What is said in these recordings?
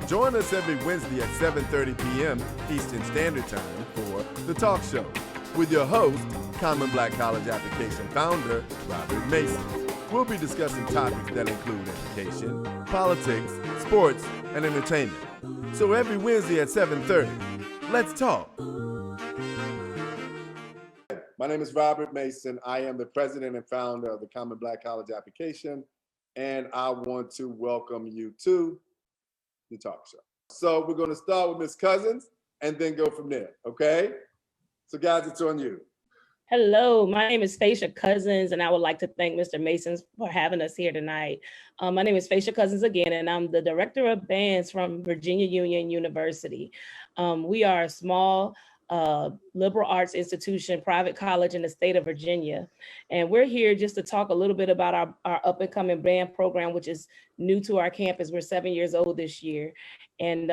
Join us every Wednesday at 7:30 p.m. Eastern Standard Time for The Talk Show with your host, Common Black College Application founder, Robert Mason. We'll be discussing topics that include education, politics, sports, and entertainment. So every Wednesday at 7:30, let's talk. My name is Robert Mason. I am the president and founder of the Common Black College Application, and I want to welcome you to The Talk Show. So we're going to start with Ms. Cousins and then go from there, okay? So guys, it's on you. Hello, my name is Phasia Cousins, and I would like to thank Mr. Mason for having us here tonight. My name is Phasia Cousins again, and I'm the director of bands from Virginia Union University. We are a small liberal arts institution, private college in the state of Virginia. And we're here just to talk a little bit about our up and coming band program, which is new to our campus. We're 7 years old this year. And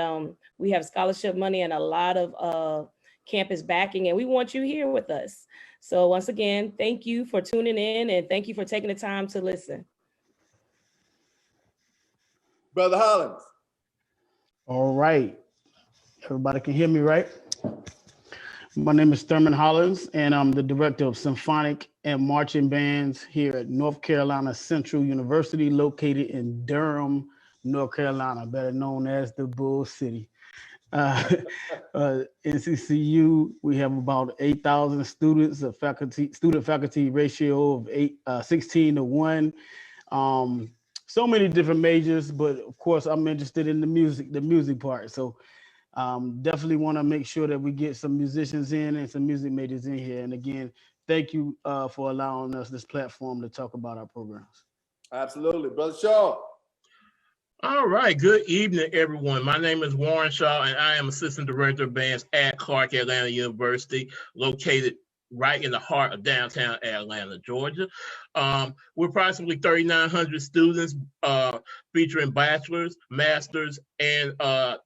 we have scholarship money and a lot of campus backing, and we want you here with us. So once again, thank you for tuning in and thank you for taking the time to listen. Brother Hollins. All right. Everybody can hear me, right? My name is Thurman Hollins, and I'm the director of symphonic and marching bands here at North Carolina Central University, located in Durham, North Carolina, better known as the Bull City. NCCU, we have about 8,000 students, a student-faculty ratio of 16 to 1. So many different majors, but of course, I'm interested in the music part. So definitely want to make sure that we get some musicians in and some music majors in here. And again, thank you for allowing us this platform to talk about our programs. Absolutely. Brother Shaw. All right. Good evening, everyone. My name is Warren Shaw, and I am Assistant Director of Bands at Clark Atlanta University, located right in the heart of downtown Atlanta, Georgia. We're approximately 3,900 students featuring bachelor's, master's, and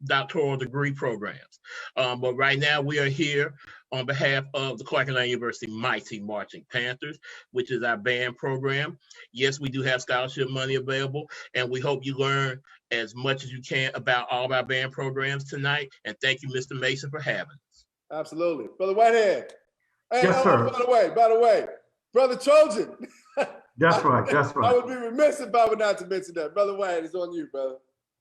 doctoral degree programs. But right now we are here on behalf of the Clark Atlanta University Mighty Marching Panthers, which is our band program. Yes, we do have scholarship money available, and we hope you learn as much as you can about all of our band programs tonight. And thank you, Mr. Mason, for having us. Absolutely. Brother Whitehead. Hey, yes, sir. By the way, Brother Trojan. That's right. I would be remiss if I were not to mention that. Brother Whitehead, it's on you, brother.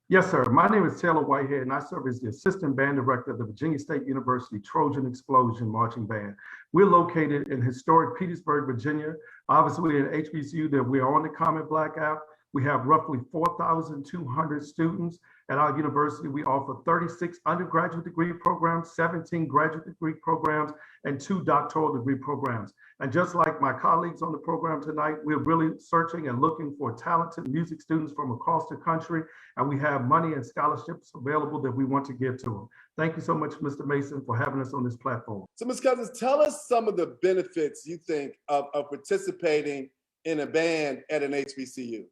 Yes, sir. My name is Taylor Whitehead, and I serve as the Assistant Band Director of the Virginia State University Trojan Explosion Marching Band. We're located in historic Petersburg, Virginia. Obviously, we're an HBCU that we're on the Common Black app. We have roughly 4,200 students at our university. We offer 36 undergraduate degree programs, 17 graduate degree programs, and 2 doctoral degree programs. And just like my colleagues on the program tonight, we're really searching and looking for talented music students from across the country. And we have money and scholarships available that we want to give to them. Thank you so much, Mr. Mason, for having us on this platform. So, Ms. Cousins, tell us some of the benefits you think of participating in a band at an HBCU.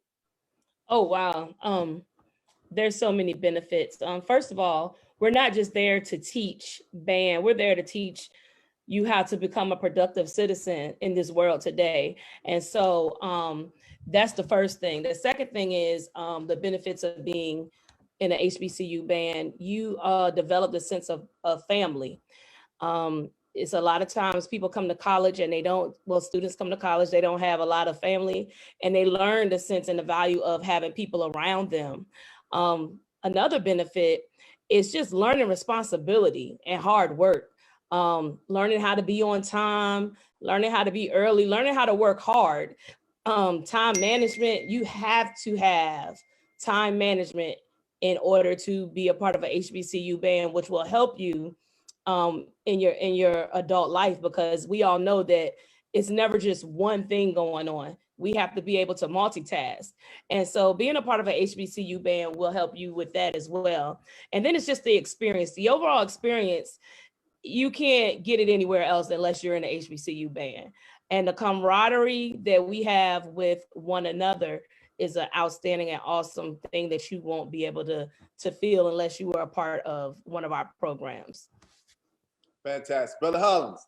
Oh, wow. There's so many benefits. First of all, we're not just there to teach band. We're there to teach you how to become a productive citizen in this world today. And so that's the first thing. The second thing is the benefits of being in an HBCU band. You develop the sense of family. It's a lot of times people come to college and students come to college, they don't have a lot of family, and they learn the sense and the value of having people around them. Another benefit is just learning responsibility and hard work, learning how to be on time, learning how to be early, learning how to work hard. Time management, you have to have time management in order to be a part of an HBCU band, which will help you in your adult life, because we all know that it's never just one thing going on. We have to be able to multitask. And so being a part of an HBCU band will help you with that as well. And then it's just the experience, the overall experience. You can't get it anywhere else unless you're in an HBCU band. And the camaraderie that we have with one another is an outstanding and awesome thing that you won't be able to feel unless you were a part of one of our programs. Fantastic. Brother Hollins.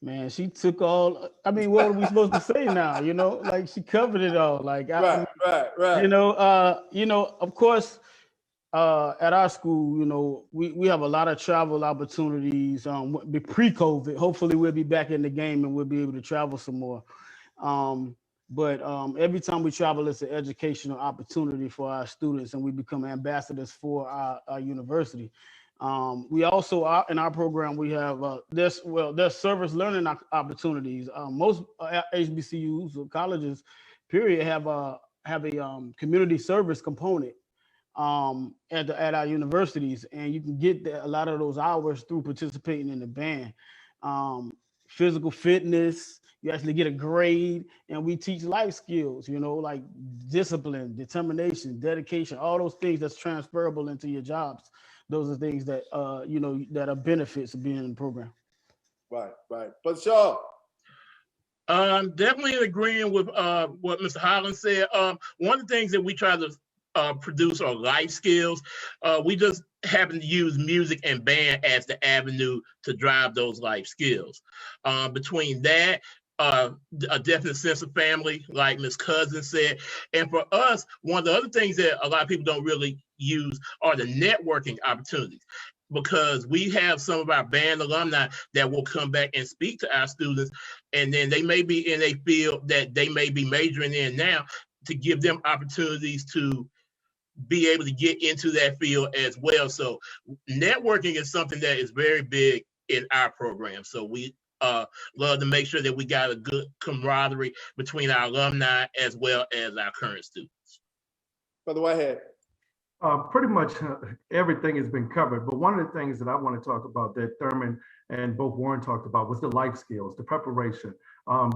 Man, she took all, I mean, what are we supposed to say now? You know, like she covered it all. Like, right. You know, of course, at our school, you know, we have a lot of travel opportunities. Pre-COVID, hopefully we'll be back in the game and we'll be able to travel some more. But every time we travel, it's an educational opportunity for our students, and we become ambassadors for our university. We also are in our program. We have there's service learning opportunities. Most HBCUs or colleges, period, have a community service component at our universities, and you can get a lot of those hours through participating in the band. Physical fitness, you actually get a grade, and we teach life skills, you know, like discipline, determination, dedication, all those things that's transferable into your jobs. Those are things that you know, that are benefits of being in the program. Right. But Shaw. Definitely agreeing with what Mr. Holland said. One of the things that we try to produce are life skills. We just happen to use music and band as the avenue to drive those life skills. Between that, a definite sense of family, like Ms. Cousins said. And for us, one of the other things that a lot of people don't really use are the networking opportunities, because we have some of our band alumni that will come back and speak to our students, and then they may be in a field that they may be majoring in now, to give them opportunities to be able to get into that field as well. So networking is something that is very big in our program. So we love to make sure that we got a good camaraderie between our alumni as well as our current students. Brother Whitehead. Pretty much everything has been covered, but one of the things that I want to talk about that Thurman and both Warren talked about was the life skills, the preparation.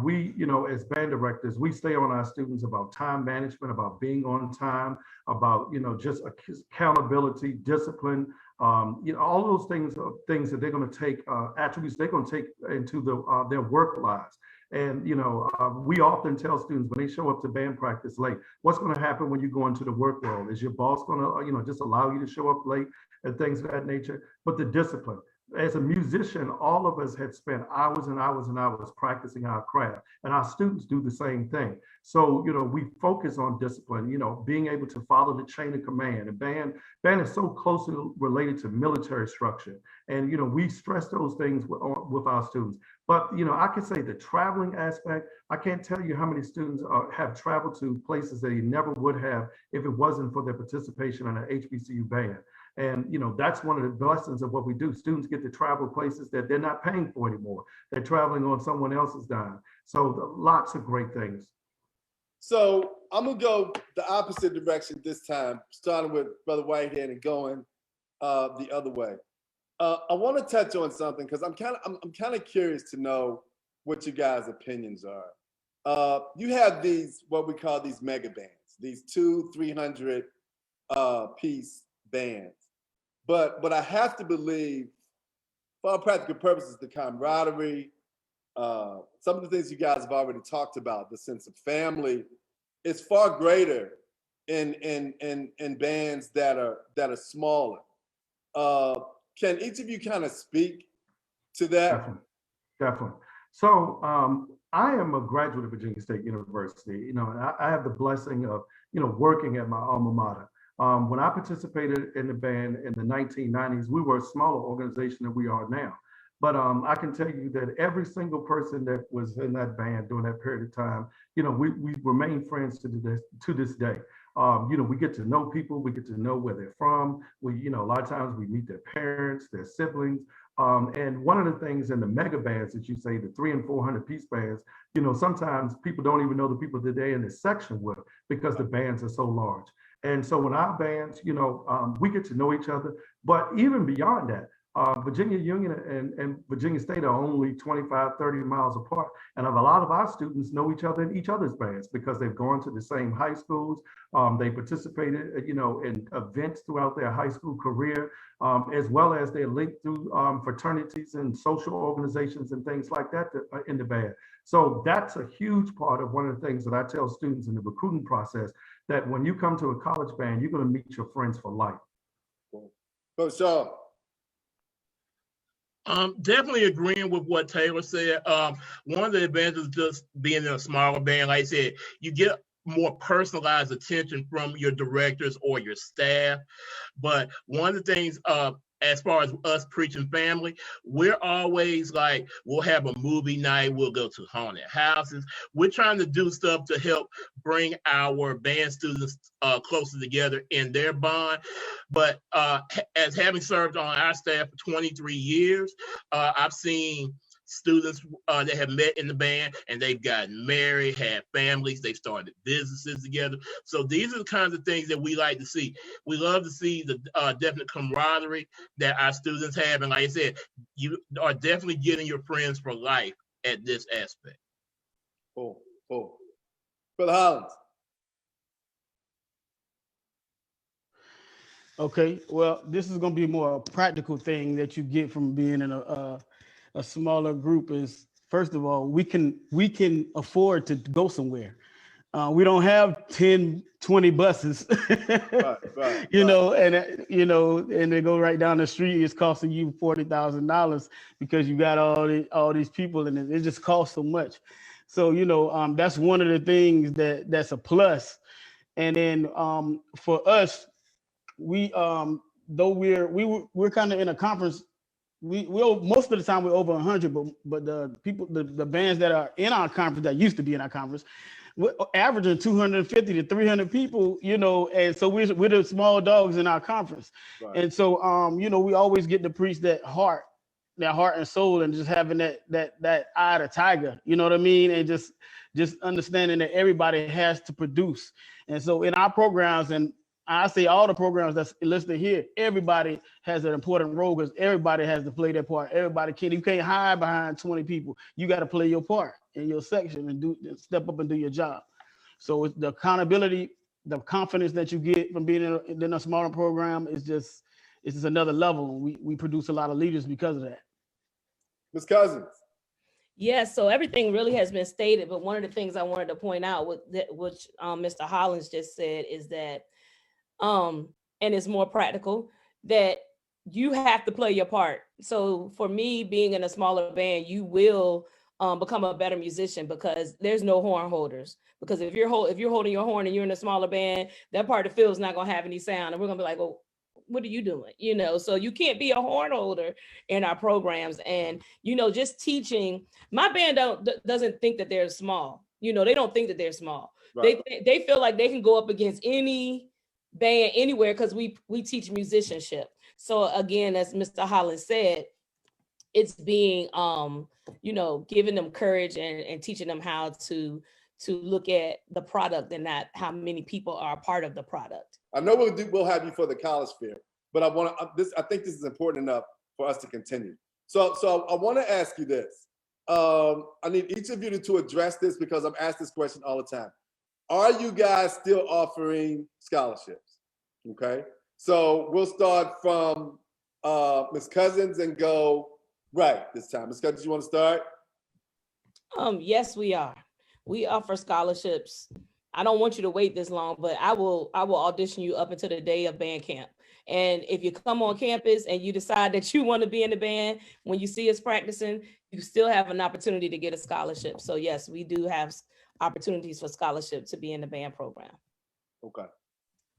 We, you know, as band directors, we stay on our students about time management, about being on time, about, you know, just accountability, discipline, you know, all those things are things that they're going to take, attributes they're going to take into their work lives. And, you know, we often tell students when they show up to band practice late, what's going to happen when you go into the work world? Is your boss going to, you know, just allow you to show up late and things of that nature? But the discipline. As a musician, all of us had spent hours and hours and hours practicing our craft, and our students do the same thing. So, you know, we focus on discipline, you know, being able to follow the chain of command. And band is so closely related to military structure. And, you know, we stress those things with our students. But, you know, I can say the traveling aspect, I can't tell you how many students have traveled to places that he never would have if it wasn't for their participation in an HBCU band. And, you know, that's one of the blessings of what we do. Students get to travel places that they're not paying for anymore. They're traveling on someone else's dime. So lots of great things. So I'm gonna go the opposite direction this time, starting with Brother Whitehead and going the other way. I want to touch on something because I'm kind of curious to know what you guys' opinions are. You have these, what we call these mega bands, these 200-300 piece bands. But I have to believe, for all practical purposes, the camaraderie, some of the things you guys have already talked about, the sense of family, is far greater in bands that are smaller. Can each of you kind of speak to that? Definitely. So I am a graduate of Virginia State University. You know, and I have the blessing of, you know, working at my alma mater. When I participated in the band in the 1990s, we were a smaller organization than we are now. But I can tell you that every single person that was in that band during that period of time, you know, we remain friends to this day. You know, we get to know people, we get to know where they're from. We, you know, a lot of times we meet their parents, their siblings. And one of the things in the mega bands that you say, the 300 and 400 piece bands, you know, sometimes people don't even know the people that they're in this section with because the bands are so large. And so in our bands, you know, we get to know each other. But even beyond that, Virginia Union and Virginia State are only 25, 30 miles apart. And a lot of our students know each other in each other's bands because they've gone to the same high schools. They participated, you know, in events throughout their high school career, as well as they're linked through fraternities and social organizations and things like that in the band. So that's a huge part of one of the things that I tell students in the recruiting process, that when you come to a college band, you're going to meet your friends for life. So, Shaw. Definitely agreeing with what Taylor said. One of the advantages of just being in a smaller band, like I said, you get more personalized attention from your directors or your staff. But one of the things, as far as us preaching family, we're always like, we'll have a movie night, we'll go to haunted houses. We're trying to do stuff to help bring our band students closer together in their bond. But as having served on our staff for 23 years, I've seen students that have met in the band and they've gotten married, had families, they've started businesses together. So these are the kinds of things that we like to see. We love to see the definite camaraderie that our students have. And like I said, you are definitely getting your friends for life at this aspect. Cool, cool. Brother Hollins. Okay, well, this is going to be more a practical thing that you get from being in a smaller group. Is first of all, we can afford to go somewhere. We don't have 10, 20 buses, Right. and they go right down the street. It's costing you $40,000 because you got all these people, and it just costs so much. So that's one of the things that's a plus. And then for us, we though we're kind of in a conference. We'll most of the time we're over 100, but the bands that are in our conference that used to be in our conference, we're averaging 250 to 300 people, and so we're the small dogs in our conference. Right. And so we always get to preach that heart and soul, and just having that eye of the tiger, you know what I mean, and just understanding that everybody has to produce. And so in our programs, and I say all the programs that's listed here, everybody has an important role because everybody has to play their part. You can't hide behind 20 people. You got to play your part in your section and step up and do your job. So it's the accountability, the confidence that you get from being in a smaller program it's just another level. We produce a lot of leaders because of that. Ms. Cousins. Yes, so everything really has been stated, but one of the things I wanted to point out, which Mr. Hollins just said, is that and it's more practical, that you have to play your part. So for me, being in a smaller band, you will become a better musician because there's no horn holders. Because if you're holding your horn and you're in a smaller band, that part of the field is not going to have any sound, and we're going to be like, well, what are you doing? So you can't be a horn holder in our programs. And just teaching. My band doesn't think that they're small. They don't think that they're small. Right. They feel like they can go up against any band anywhere because we teach musicianship. So again, as Mr. Hollins said, it's being giving them courage and teaching them how to look at the product and not how many people are a part of the product. I know we'll have you for the college fair, but I think this is important enough for us to continue. So I want to ask you this. I need each of you to address this because I'm asked this question all the time. Are you guys still offering scholarships? Okay, so we'll start from Ms. Cousins and go right this time. Ms. Cousins, you want to start? Yes, we are. We offer scholarships. I don't want you to wait this long, but I will audition you up until the day of band camp. And if you come on campus and you decide that you want to be in the band, when you see us practicing, you still have an opportunity to get a scholarship. So yes, we do have opportunities for scholarship to be in the band program. Okay.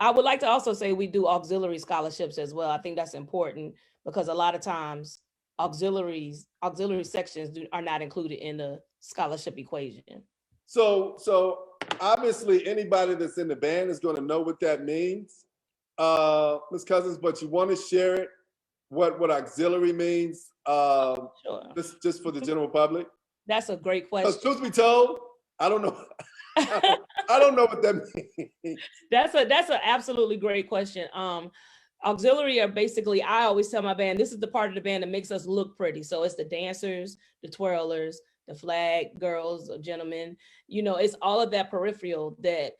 I would like to also say we do auxiliary scholarships as well. I think that's important because a lot of times auxiliary sections are not included in the scholarship equation. So obviously anybody that's in the band is going to know what that means, Ms. Cousins, but you want to share it, what auxiliary means, Sure. just for the general public? That's a great question. Because truth be told, I don't know. I don't know what that means. That's an absolutely great question. Auxiliary are basically, I always tell my band, this is the part of the band that makes us look pretty. So it's the dancers, the twirlers, the flag girls or gentlemen, it's all of that peripheral that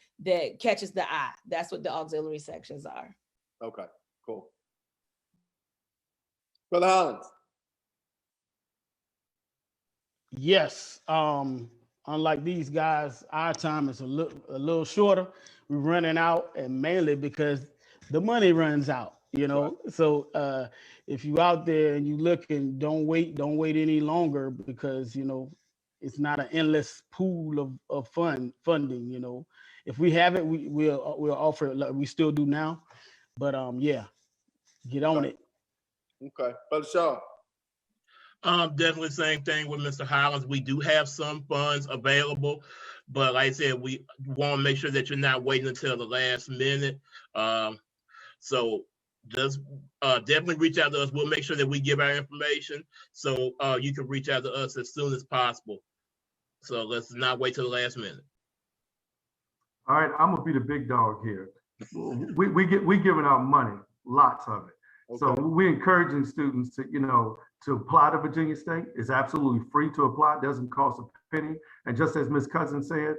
catches the eye. That's what the auxiliary sections are. Okay, cool. Brother Hollins. Yes. Unlike these guys, our time is a little shorter. We're running out, and mainly because the money runs out, Right. So if you out there and you looking, don't wait any longer because, it's not an endless pool of funding, if we have it, we'll offer it like we still do now. But yeah, get on it. Okay, Brother Shaw. Definitely same thing with Mr. Hollins. We do have some funds available, but like I said, we want to make sure that you're not waiting until the last minute. So just definitely reach out to us. We'll make sure that we give our information so you can reach out to us as soon as possible. So let's not wait till the last minute. All right, I'm gonna be the big dog here. We giving out money, lots of it. Okay. So we're encouraging students to, to apply to Virginia State. It's absolutely free to apply. It doesn't cost a penny. And just as Ms. Cousin said,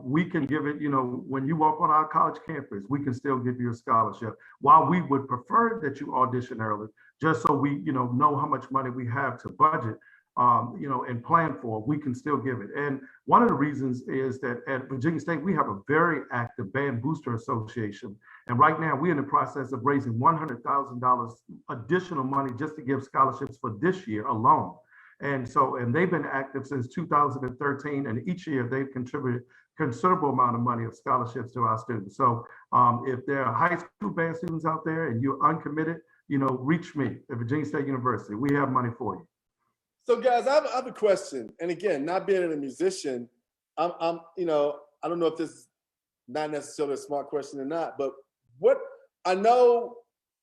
we can give it, when you walk on our college campus, we can still give you a scholarship. While we would prefer that you audition early, just so we, know how much money we have to budget, and plan for, we can still give it. And one of the reasons is that at Virginia State, we have a very active band booster association. And right now we're in the process of raising $100,000 additional money just to give scholarships for this year alone. And they've been active since 2013, and each year they've contributed considerable amount of money of scholarships to our students. So if there are high school band students out there and you're uncommitted, reach me at Virginia State University. We have money for you. So guys, I have a question. And again, not being a musician, I don't know if this is not necessarily a smart question or not, but what I know,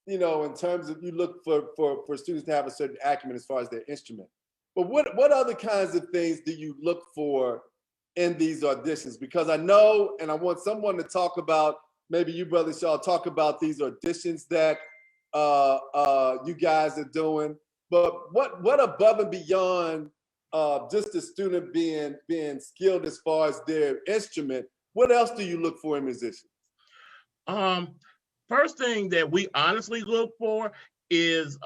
in terms of you look for students to have a certain acumen as far as their instrument, but what other kinds of things do you look for in these auditions? Because I know, and I want someone to talk about, maybe you, Brother Shaw, talk about these auditions that you guys are doing. But what above and beyond just the student being skilled as far as their instrument, what else do you look for in musicians? First thing that we honestly look for is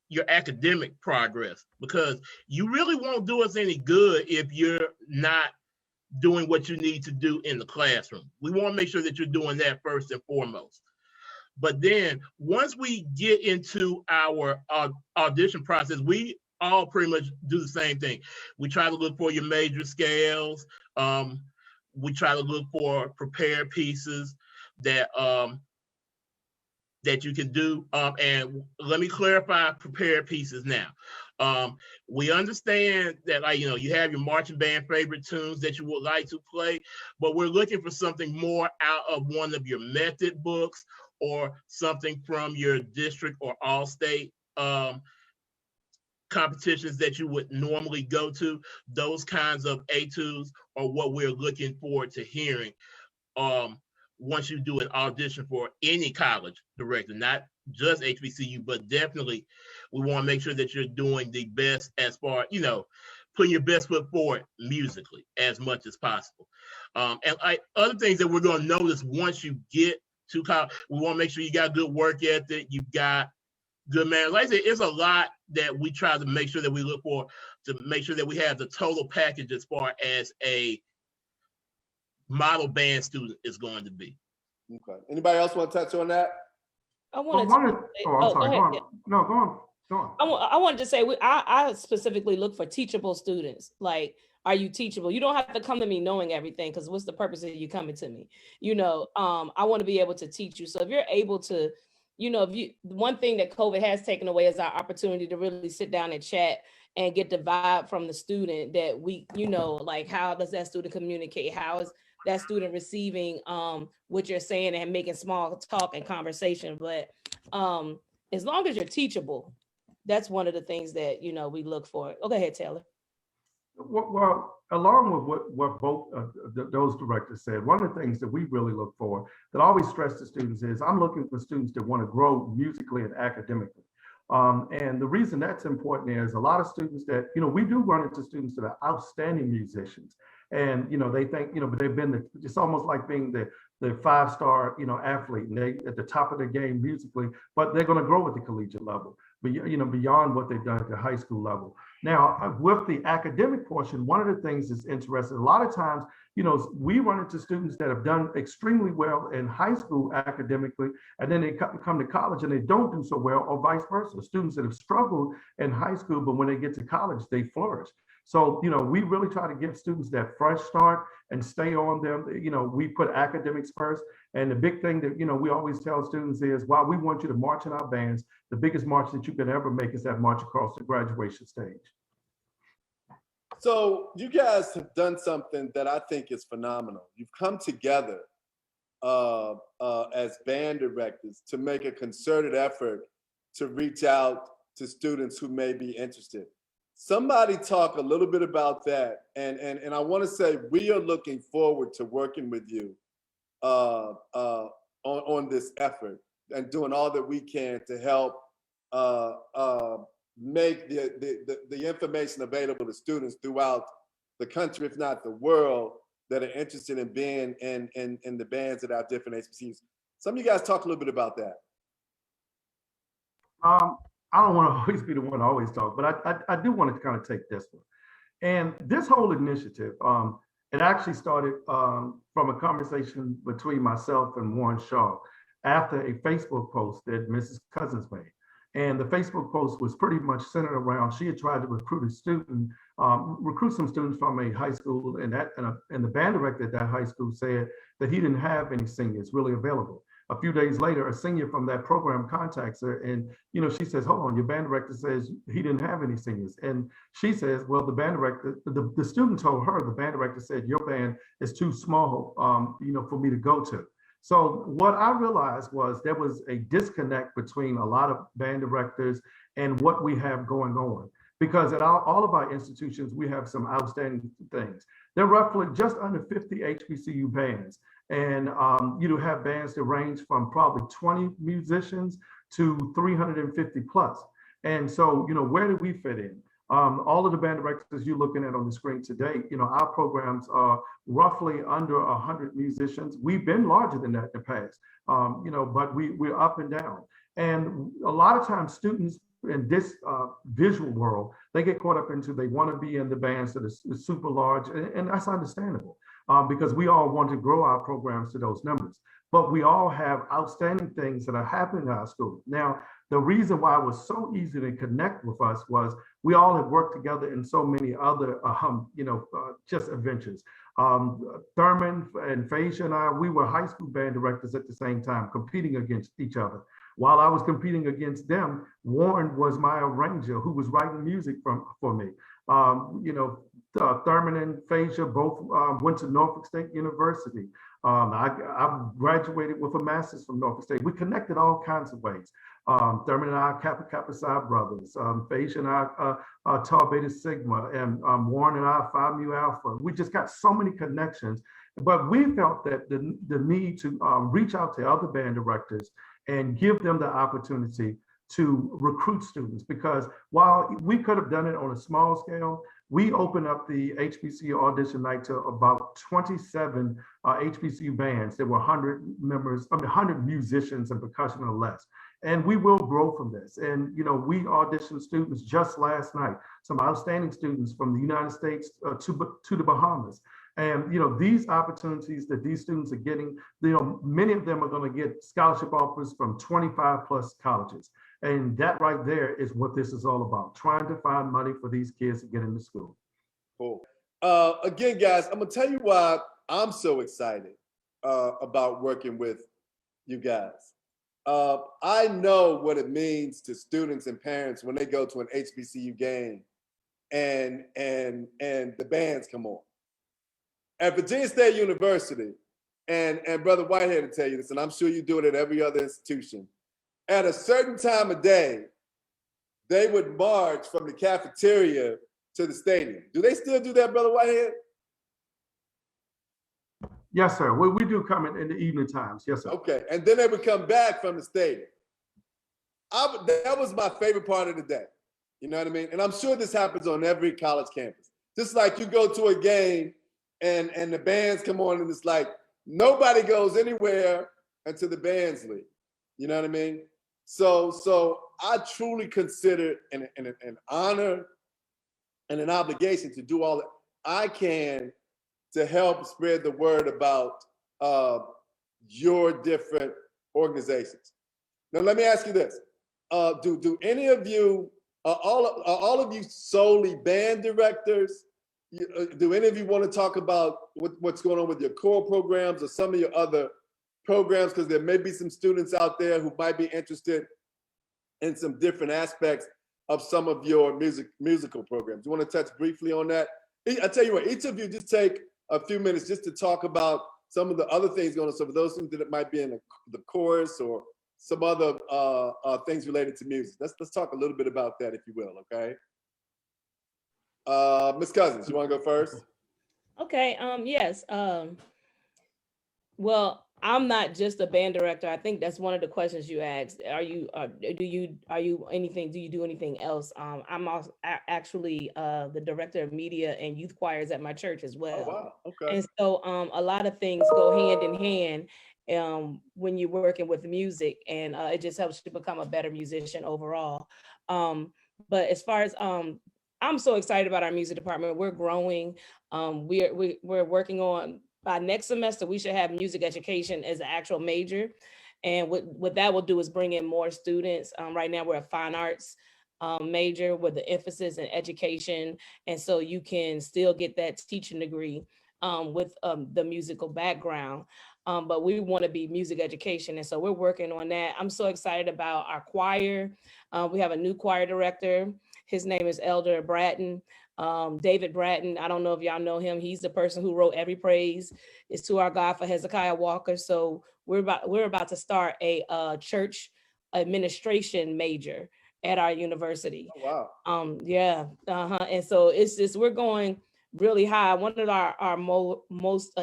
your academic progress, because you really won't do us any good if you're not doing what you need to do in the classroom. We want to make sure that you're doing that first and foremost. But then once we get into our audition process, we all pretty much do the same thing. We try to look for your major scales. We try to look for prepared pieces that you can do. And let me clarify prepared pieces now. We understand that, you have your marching band favorite tunes that you would like to play, but we're looking for something more out of one of your method books or something from your district or all-state competitions that you would normally go to. Those kinds of etudes are what we're looking forward to hearing once you do an audition for any college director, not just HBCU, but definitely we want to make sure that you're doing the best as far, putting your best foot forward musically as much as possible. And other things that we're going to notice once you get to college, we want to make sure you got good work ethic, you got good manners. Like I said, it's a lot that we try to make sure that we look for to make sure that we have the total package as far as a model band student is going to be. Okay. Anybody else want to touch on that? I wanted Go on. No, go on. I wanted to say, I specifically look for teachable students. Like, are you teachable? You don't have to come to me knowing everything, because what's the purpose of you coming to me? I want to be able to teach you. So if you're able to, one thing that COVID has taken away is our opportunity to really sit down and chat and get the vibe from the student that we, like, how does that student communicate? How is that student receiving what you're saying and making small talk and conversation? But as long as you're teachable, that's one of the things that, we look for. Oh, go ahead, Taylor. Well, along with what both those directors said, one of the things that we really look for, that I always stress to students, is I'm looking for students that want to grow musically and academically. And the reason that's important is a lot of students that, we do run into students that are outstanding musicians. And, they think, but they've been, it's almost like being the 5-star, athlete, and they at the top of their game musically, but they're going to grow at the collegiate level, but, beyond what they've done at the high school level. Now, with the academic portion, one of the things that's interesting, a lot of times, we run into students that have done extremely well in high school academically, and then they come to college and they don't do so well, or vice versa. Students that have struggled in high school, but when they get to college, they flourish. So, we really try to give students that fresh start and stay on them. We put academics first. And the big thing that, we always tell students is, while we want you to march in our bands, the biggest march that you can ever make is that march across the graduation stage. So you guys have done something that I think is phenomenal. You've come together as band directors to make a concerted effort to reach out to students who may be interested. Somebody talk a little bit about that. And I want to say we are looking forward to working with you on this effort and doing all that we can to help make the information available to students throughout the country, if not the world, that are interested in being in the bands at our different HBCUs. Some of you guys talk a little bit about that. I don't want to always be the one to always talk, but I do want to kind of take this one. And this whole initiative, it actually started from a conversation between myself and Warren Shaw after a Facebook post that Mrs. Cousins made. And the Facebook post was pretty much centered around, she had tried to recruit some students from a high school, and the band director at that high school said that he didn't have any singers really available. A few days later, a senior from that program contacts her, and she says, "Hold on, your band director says he didn't have any singers." And she says, "Well, the band director, the student told her the band director said your band is too small, for me to go to." So what I realized was there was a disconnect between a lot of band directors and what we have going on. Because at all of our institutions, we have some outstanding things. There are roughly just under 50 HBCU bands. And you have bands that range from probably 20 musicians to 350 plus. And so, where do we fit in? All of the band directors you're looking at on the screen today, our programs are roughly under 100 musicians. We've been larger than that in the past, but we're up and down. And a lot of times students in this visual world, they get caught up into, they want to be in the bands that are super large, and that's understandable because we all want to grow our programs to those numbers. But we all have outstanding things that are happening in our school. Now, the reason why it was so easy to connect with us was we all have worked together in so many other, just adventures. Thurman and Phasia and I, we were high school band directors at the same time, competing against each other. While I was competing against them, Warren was my arranger who was writing music for me. Thurman and Phasia both went to Norfolk State University. I graduated with a master's from Norfolk State. We connected all kinds of ways. Thurman and I, Kappa Psi brothers. Phasia and I, Tau Beta Sigma, and Warren and I, Phi Mu Alpha. We just got so many connections. But we felt that the need to reach out to other band directors and give them the opportunity to recruit students, because while we could have done it on a small scale, we opened up the HBCU audition night to about 27 HBCU bands. There were 100 members, 100 musicians and percussion or less. And we will grow from this. And, we auditioned students just last night, some outstanding students from the United States to the Bahamas. And, these opportunities that these students are getting, many of them are going to get scholarship offers from 25 plus colleges. And that right there is what this is all about, trying to find money for these kids to get into school. Cool. Again, guys, I'm going to tell you why I'm so excited about working with you guys. I know what it means to students and parents when they go to an HBCU game and the bands come on. At Virginia State University, and Brother Whitehead will tell you this, and I'm sure you do it at every other institution, at a certain time of day, they would march from the cafeteria to the stadium. Do they still do that, Brother Whitehead? Yes, sir. We do come in the evening times. Yes, sir. Okay, and then they would come back from the stadium. That was my favorite part of the day. You know what I mean? And I'm sure this happens on every college campus. Just like you go to a game and the bands come on, and it's like nobody goes anywhere until the bands leave. You know what I mean? So I truly consider an honor and an obligation to do all that I can to help spread the word about your different organizations. Now, let me ask you this. Do any of you Are all of you solely band directors? Do any of you want to talk about what's going on with your core programs or some of your other programs? Because there may be some students out there who might be interested in some different aspects of some of your musical programs. You want to touch briefly on that? I tell you what, each of you just take a few minutes just to talk about some of the other things going on. So for those students that might be in the chorus or some other things related to music, let's talk a little bit about that, if you will. Okay. Ms. Cousins, you want to go first? Okay. Yes. Well, I'm not just a band director. I think that's one of the questions you asked. Do you do anything else? I'm also actually the director of media and youth choirs at my church as well. Oh, wow. Okay. And so a lot of things go hand in hand when you're working with music, and it just helps you become a better musician overall. But as far as I'm so excited about our music department. We're growing. We're working on, by next semester, we should have music education as an actual major. And what that will do is bring in more students. Right now we're a fine arts major with the emphasis in education. And so you can still get that teaching degree with the musical background. But we want to be music education. And so we're working on that. I'm so excited about our choir. We have a new choir director. His name is Elder Bratton. David Bratton, I don't know if y'all know him. He's the person who wrote Every Praise Is to Our God for Hezekiah Walker. So we're about to start a church administration major at our university. Oh, wow. Yeah. And so it's just, we're going really high. One of our most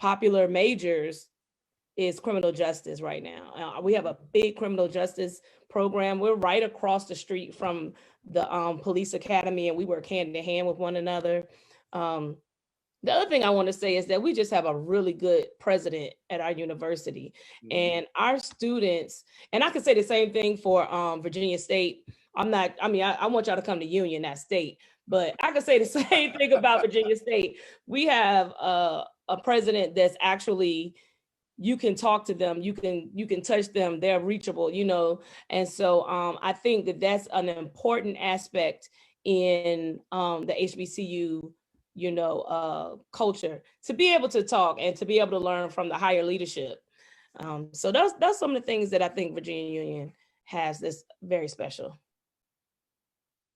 popular majors is criminal justice right now. We have a big criminal justice program. We're right across the street from the police academy, and we work hand in hand with one another. The other thing I want to say is that we just have a really good president at our university. Mhm. And our students, and I can say the same thing for Virginia State. I want y'all to come to Union, not State, but I can say the same thing about Virginia State. We have a president that's actually, you can talk to them, you can touch them, they're reachable, and so I think that that's an important aspect in the HBCU culture, to be able to talk and to be able to learn from the higher leadership. So that's some of the things that I think Virginia Union has that's very special.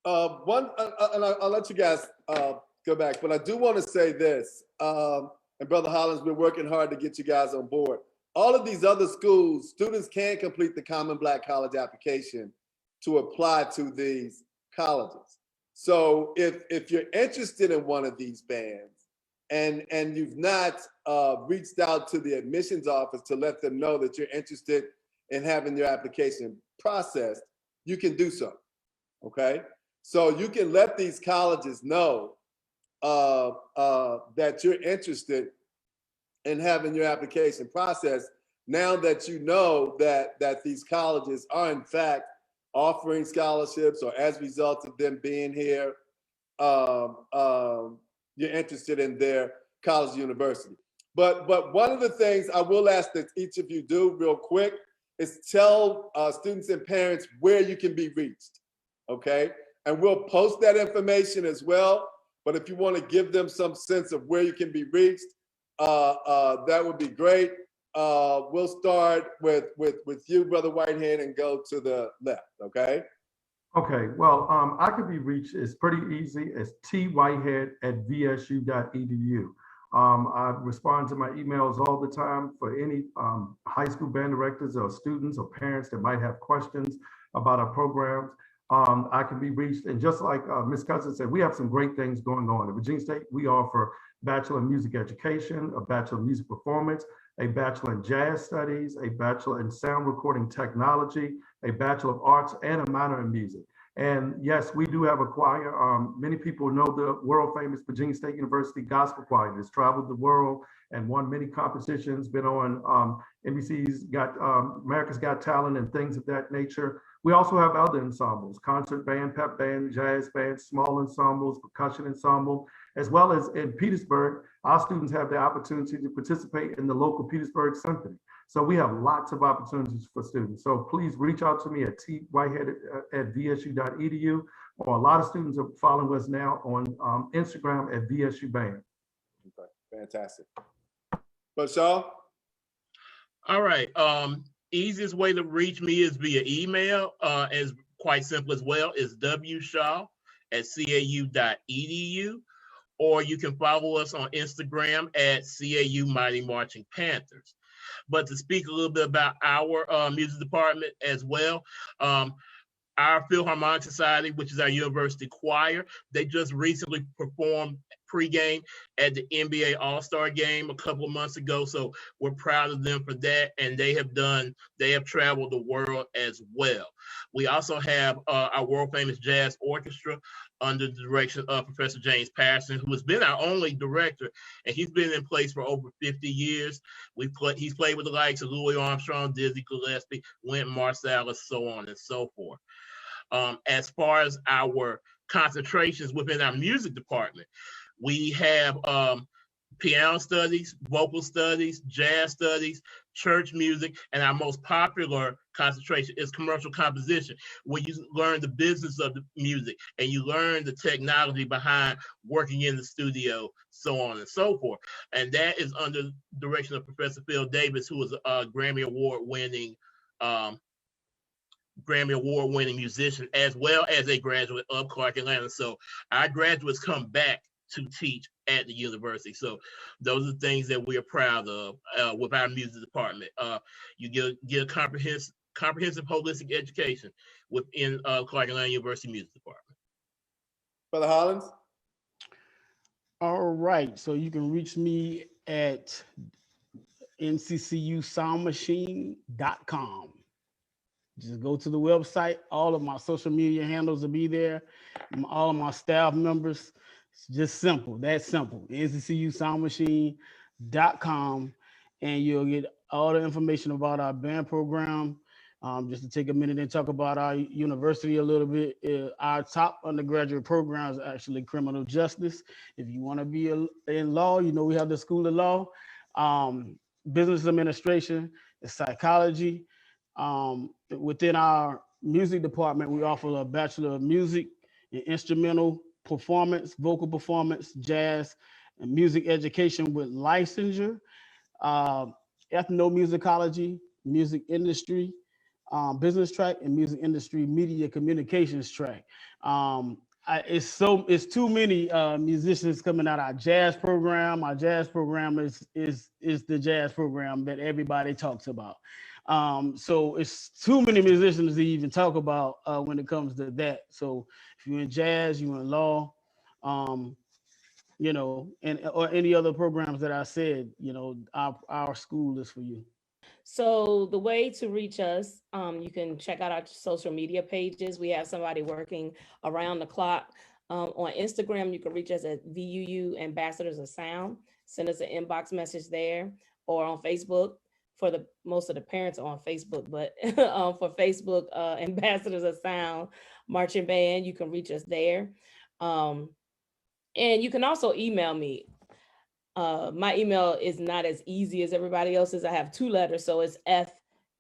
And I'll let you guys go back, but I do want to say this. And Brother Hollins, we're working hard to get you guys on board. All of these other schools, students can complete the Common Black College application to apply to these colleges. So if you're interested in one of these bands and you've not reached out to the admissions office to let them know that you're interested in having your application processed, you can do so, okay? So you can let these colleges know that you're interested in having your application processed, now that you know that these colleges are in fact offering scholarships, or as a result of them being here, you're interested in their college or university. But one of the things I will ask that each of you do real quick is tell students and parents where you can be reached, okay? And we'll post that information as well. But if you want to give them some sense of where you can be reached, that would be great. We'll start with you, Brother Whitehead, and go to the left, okay? Okay, well, I could be reached, it's pretty easy. It's twhitead@vsu.edu. I respond to my emails all the time for any high school band directors or students or parents that might have questions about our programs. I can be reached, and just like Ms. Cousins said, we have some great things going on. At Virginia State, we offer Bachelor in Music Education, a Bachelor in Music Performance, a Bachelor in Jazz Studies, a Bachelor in Sound Recording Technology, a Bachelor of Arts, and a minor in music. And yes, we do have a choir. Many people know the world famous Virginia State University Gospel Choir that's traveled the world and won many competitions, been on NBC's America's Got Talent and things of that nature. We also have other ensembles: concert band, pep band, jazz band, small ensembles, percussion ensemble, as well as in Petersburg, our students have the opportunity to participate in the local Petersburg Symphony. So we have lots of opportunities for students. So please reach out to me at twhitehead@vsu.edu, or a lot of students are following us now on Instagram at VSU Band. Okay, fantastic. But Shaw? All right. Easiest way to reach me is via email. As quite simple as well, is wshaw@cau.edu, or you can follow us on Instagram at CAU Mighty Marching Panthers. But to speak a little bit about our music department as well, our Philharmonic Society, which is our university choir, they just recently performed pregame at the NBA All-Star game a couple of months ago. So we're proud of them for that. And they have traveled the world as well. We also have our world famous jazz orchestra under the direction of Professor James Patterson, who has been our only director, and he's been in place for over 50 years. He's played with the likes of Louis Armstrong, Dizzy Gillespie, Wynton Marsalis, so on and so forth. As far as our concentrations within our music department, we have piano studies, vocal studies, jazz studies, church music, and our most popular concentration is commercial composition, where you learn the business of the music and you learn the technology behind working in the studio, so on and so forth. And that is under the direction of Professor Phil Davis, who is a Grammy Award-winning musician, as well as a graduate of Clark Atlanta. So our graduates come back to teach at the university. So those are the things that we are proud of with our music department. You get a comprehensive holistic education within Clark Atlanta University Music Department. Brother Hollins? All right, so you can reach me at nccusoundmachine.com. Just go to the website. All of my social media handles will be there. All of my staff members. It's just simple. That's simple. nccusoundmachine.com, and you'll get all the information about our band program. Just to take a minute and talk about our university a little bit. Our top undergraduate program is actually criminal justice. If you want to be in law, you know we have the School of Law, business administration, psychology. Within our music department, we offer a Bachelor of Music in Instrumental Performance, Vocal Performance, Jazz, and Music Education with licensure, Ethnomusicology, Music Industry, Business track, and Music Industry Media Communications track. It's too many musicians coming out of our jazz program. Our jazz program is the jazz program that everybody talks about. So it's too many musicians to even talk about when it comes to that. So if you're in jazz, you're in law, or any other programs that I said, our school is for you. So the way to reach us, you can check out our social media pages. We have somebody working around the clock. On Instagram, you can reach us at VUU Ambassadors of Sound. Send us an inbox message there, or on Facebook. For most of the parents are on Facebook, but for Facebook, Ambassadors of Sound Marching Band, you can reach us there. And you can also email me. My email is not as easy as everybody else's. I have 2 letters, so it's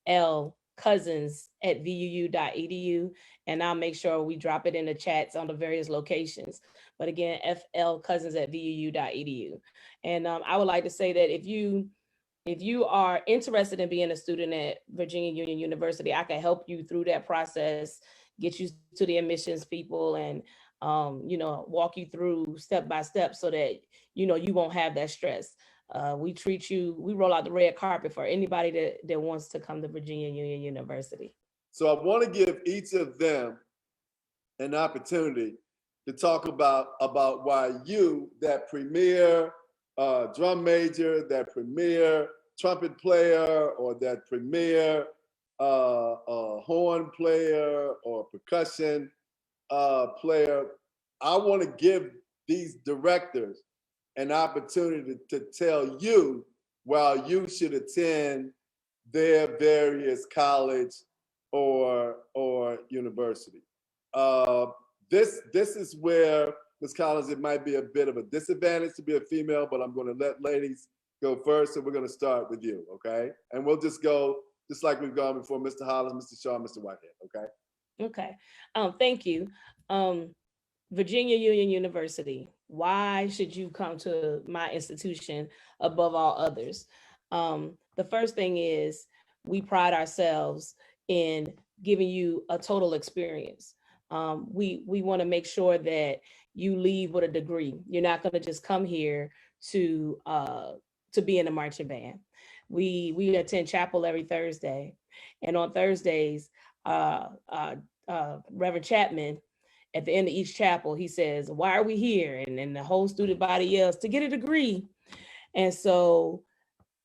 flcousins@vuu.edu, and I'll make sure we drop it in the chats on the various locations. But again, flcousins@vuu.edu. And I would like to say that if you are interested in being a student at Virginia Union University, I can help you through that process, get you to the admissions people, and walk you through step by step so that you won't have that stress. We roll out the red carpet for anybody that wants to come to Virginia Union University. So I want to give each of them an opportunity to talk about why you, that premier drum major, that premier trumpet player, or that premier horn player or percussion player, I want to give these directors an opportunity to tell you why you should attend their various college or university. This is where Ms. Collins, it might be a bit of a disadvantage to be a female, but I'm going to let ladies go first. So we're going to start with you, okay? And we'll just go just like we've gone before, Mr. Hollins, Mr. Shaw, Mr. Whitehead, okay? Okay. Thank you. Virginia Union University. Why should you come to my institution above all others? The first thing is we pride ourselves in giving you a total experience. We want to make sure that you leave with a degree. You're not going to just come here to be in a marching band. We attend chapel every Thursday, and on Thursdays, Reverend Chapman, at the end of each chapel, he says, "Why are we here?" And then the whole student body yells, "To get a degree." And so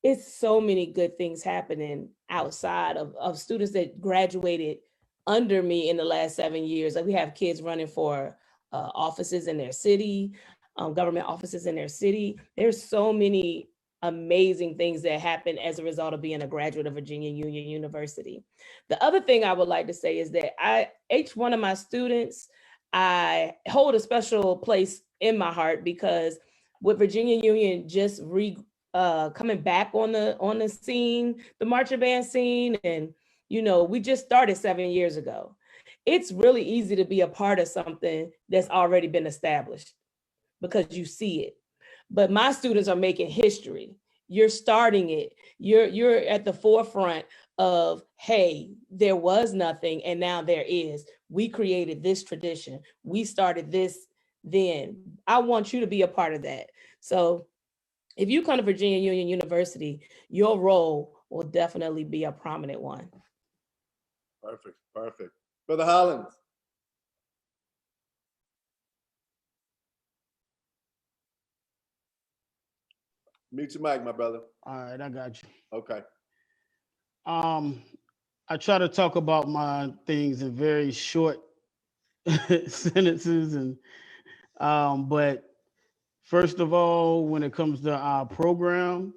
it's so many good things happening outside of students that graduated under me in the last 7 years. Like we have kids running for offices in their city, government offices in their city. There's so many amazing things that happen as a result of being a graduate of Virginia Union University. The other thing I would like to say is that each one of my students, I hold a special place in my heart because with Virginia Union just coming back on the scene, the marching band scene, and we just started 7 years ago. It's really easy to be a part of something that's already been established because you see it. But my students are making history. You're starting it. You're at the forefront of, hey, there was nothing and now there is. We created this tradition. We started this then. I want you to be a part of that. So if you come to Virginia Union University, your role will definitely be a prominent one. Perfect, perfect. Brother Hollins. Mute your mic, my brother. All right, I got you. Okay. I try to talk about my things in very short sentences, and but first of all, when it comes to our program,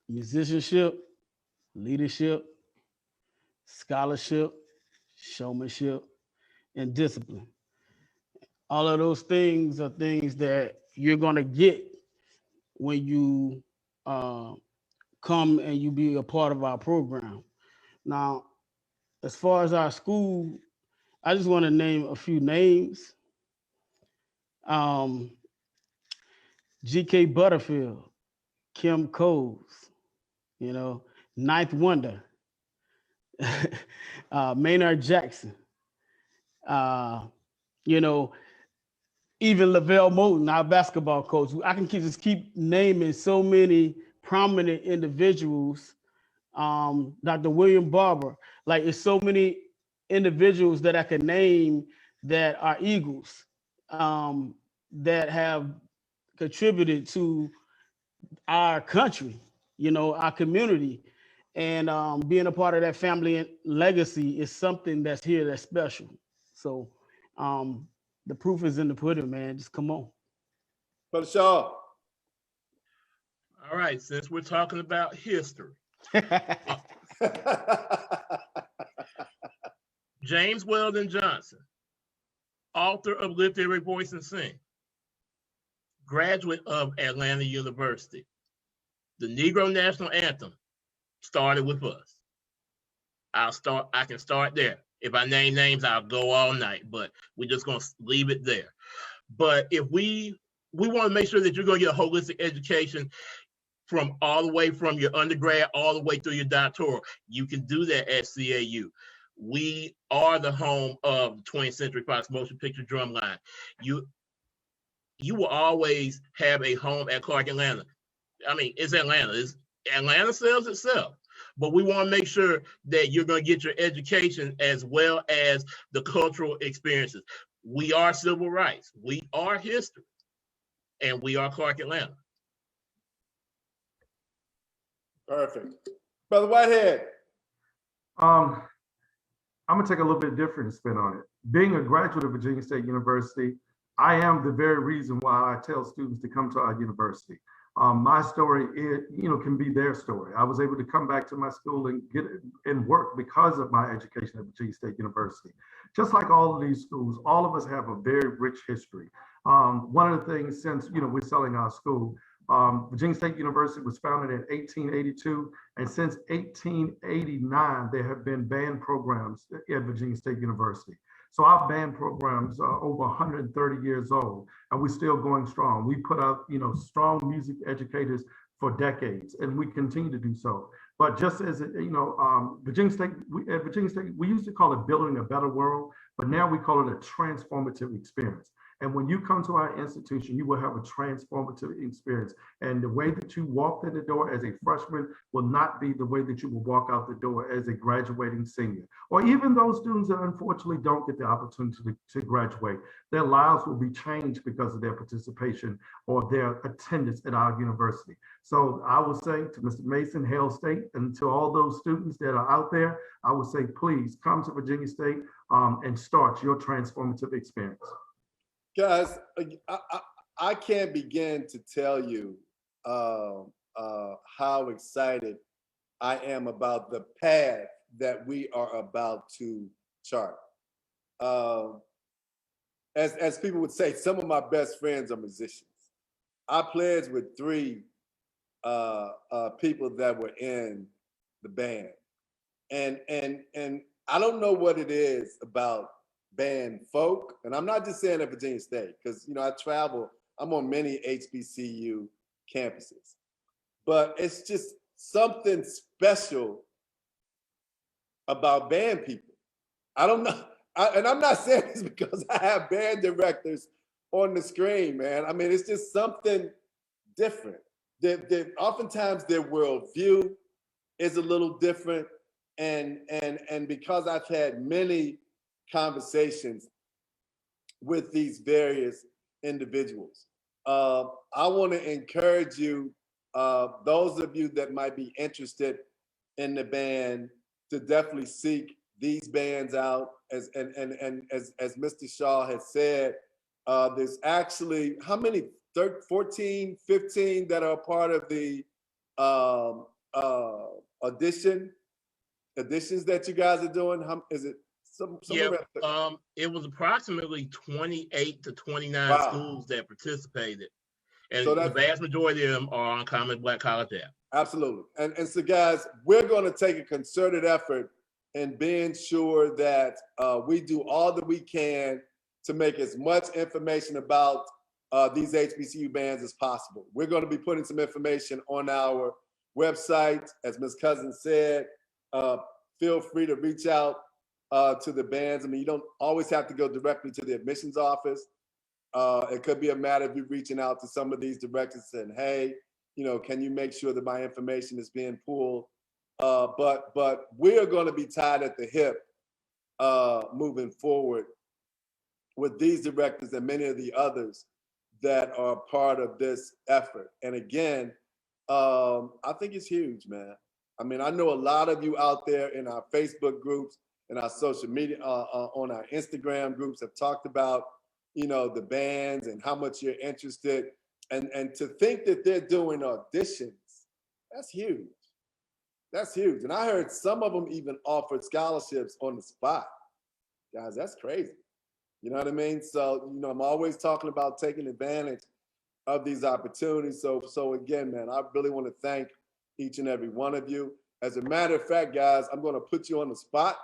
musicianship, leadership, scholarship, showmanship, and discipline. All of those things are things that you're going to get when you come and you be a part of our program. Now, as far as our school, I just want to name a few names. G.K. Butterfield, Kim Coles, Ninth Wonder, Maynard Jackson, even Lavelle Moulton, our basketball coach. I can just keep naming so many prominent individuals. Dr. William Barber, like it's so many individuals that I can name that are Eagles that have contributed to our country, our community. And being a part of that family and legacy is something that's here that's special. So the proof is in the pudding, man. Just come on. Brother Shaw. All right, since we're talking about history, James Weldon Johnson, author of Lift Every Voice and Sing, graduate of Atlanta University. The Negro National Anthem started with us. I can start there. If I name names, I'll go all night, but we're just gonna leave it there. But if we want to make sure that you're gonna get a holistic education from all the way from your undergrad all the way through your doctoral, you can do that at CAU. We are the home of the 20th Century Fox Motion Picture Drumline. You will always have a home at Clark Atlanta. I mean, it's Atlanta. Atlanta sells itself. But we want to make sure that you're going to get your education as well as the cultural experiences. We are civil rights. We are history. And we are Clark Atlanta. Perfect. Brother Whitehead. I'm going to take a little bit different spin on it. Being a graduate of Virginia State University, I am the very reason why I tell students to come to our university. My story, can be their story. I was able to come back to my school and get and work because of my education at Virginia State University. Just like all of these schools, all of us have a very rich history. One of the things, since we're selling our school, Virginia State University was founded in 1882, and since 1889, there have been band programs at Virginia State University. So our band programs are over 130 years old, and we're still going strong. We put out, strong music educators for decades, and we continue to do so. But just as Virginia State, at Virginia State, we used to call it building a better world, but now we call it a transformative experience. And when you come to our institution, you will have a transformative experience. And the way that you walked in the door as a freshman will not be the way that you will walk out the door as a graduating senior. Or even those students that unfortunately don't get the opportunity to graduate. Their lives will be changed because of their participation or their attendance at our university. So I will say to Mr. Mason, Hale State, and to all those students that are out there, I would say, please come to Virginia State and start your transformative experience. Guys, I can't begin to tell you how excited I am about the path that we are about to chart. As people would say, some of my best friends are musicians. I pledged with 3 people that were in the band, and I don't know what it is about band folk, and I'm not just saying at Virginia State, because I travel, I'm on many HBCU campuses, but it's just something special about band people. I don't know, and I'm not saying this because I have band directors on the screen, man. I mean, it's just something different. Oftentimes their worldview is a little different, and because I've had many conversations with these various individuals, I want to encourage you, those of you that might be interested in the band, to definitely seek these bands out. As Mr. Shaw has said, there's actually how many? 14, 15 that are part of the auditions that you guys are doing. How is it? It was approximately 28 to 29 Wow. schools that participated, and So the vast majority of them are on Common Black College App. Absolutely, and so guys, we're going to take a concerted effort in being sure that we do all that we can to make as much information about these HBCU bands as possible. We're going to be putting some information on our website, as Ms. Cousins said. Feel free to reach out to the bands. I mean, you don't always have to go directly to the admissions office. It could be a matter of you reaching out to some of these directors saying, hey, can you make sure that my information is being pulled? But we're going to be tied at the hip moving forward with these directors and many of the others that are part of this effort. And again, I think it's huge, man. I mean, I know a lot of you out there in our Facebook groups and our social media, on our Instagram groups have talked about, the bands and how much you're interested. And to think that they're doing auditions, that's huge. That's huge. And I heard some of them even offered scholarships on the spot. Guys, that's crazy. You know what I mean? So, I'm always talking about taking advantage of these opportunities. So again, man, I really want to thank each and every one of you. As a matter of fact, guys, I'm going to put you on the spot.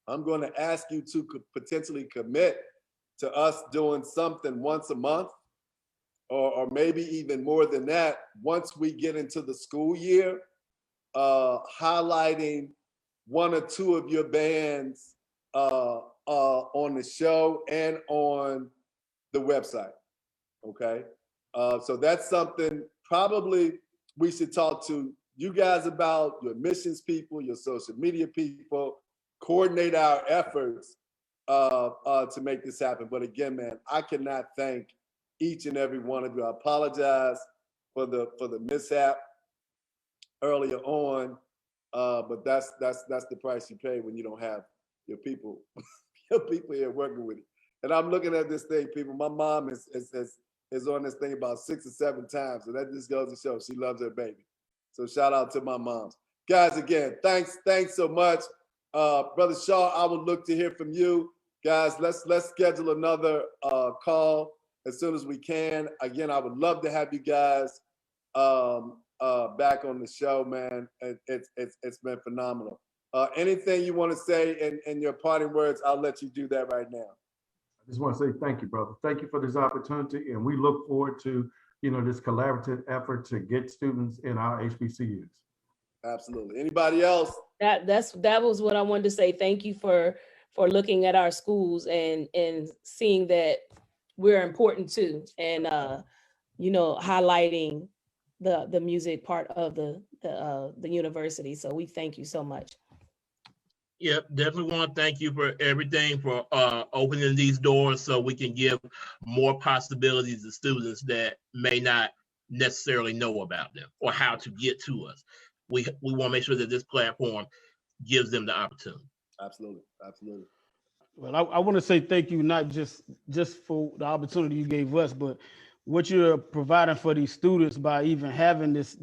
I'm going to ask you to potentially commit to us doing something once a month, or maybe even more than that, once we get into the school year, highlighting 1 or 2 of your bands on the show and on the website, okay? So that's something probably we should talk to you guys about, your admissions people, your social media people, coordinate our efforts to make this happen. But again, man, I cannot thank each and every one of you. I apologize for the mishap earlier on, but that's the price you pay when you don't have your people people here working with you. And I'm looking at this thing, people. My mom is on this thing about 6 or 7 times, so that just goes to show she loves her baby. So shout out to my moms, guys. Again, thanks so much, Brother Shaw. I would look to hear from you guys. Let's schedule another call as soon as we can. Again, I would love to have you guys back on the show, man. It's been phenomenal. Anything you want to say in your parting words, I'll let you do that right now. I just want to say thank you, brother. Thank you for this opportunity, and we look forward to this collaborative effort to get students in our HBCUs. Absolutely. Anybody else? That was what I wanted to say. Thank you for looking at our schools and seeing that we're important too, and highlighting the music part of the university. So we thank you so much. Yep, definitely want to thank you for everything, for opening these doors so we can give more possibilities to students that may not necessarily know about them or how to get to us. We want to make sure that this platform gives them the opportunity. Absolutely, absolutely. Well, I want to say thank you, not just for the opportunity you gave us, but what you're providing for these students by even having this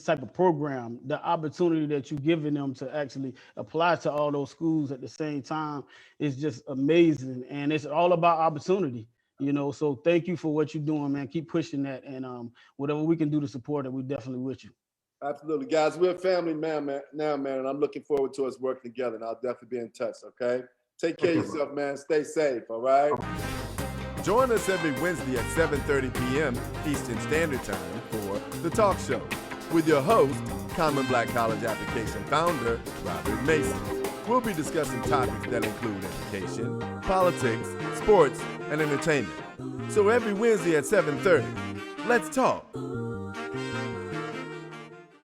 type of program, the opportunity that you're giving them to actually apply to all those schools at the same time is just amazing. And it's all about opportunity, so thank you for what you're doing, man. Keep pushing that, and whatever we can do to support it, we're definitely with you. Absolutely, guys. We're a family now, man, and I'm looking forward to us working together, and I'll definitely be in touch, okay? Take care of yourself, man. Stay safe, all right? Join us every Wednesday at 7:30 p.m. Eastern Standard Time for The Talk Show with your host, Common Black College Application founder, Robert Mason. We'll be discussing topics that include education, politics, sports, and entertainment. So every Wednesday at 7:30, let's talk.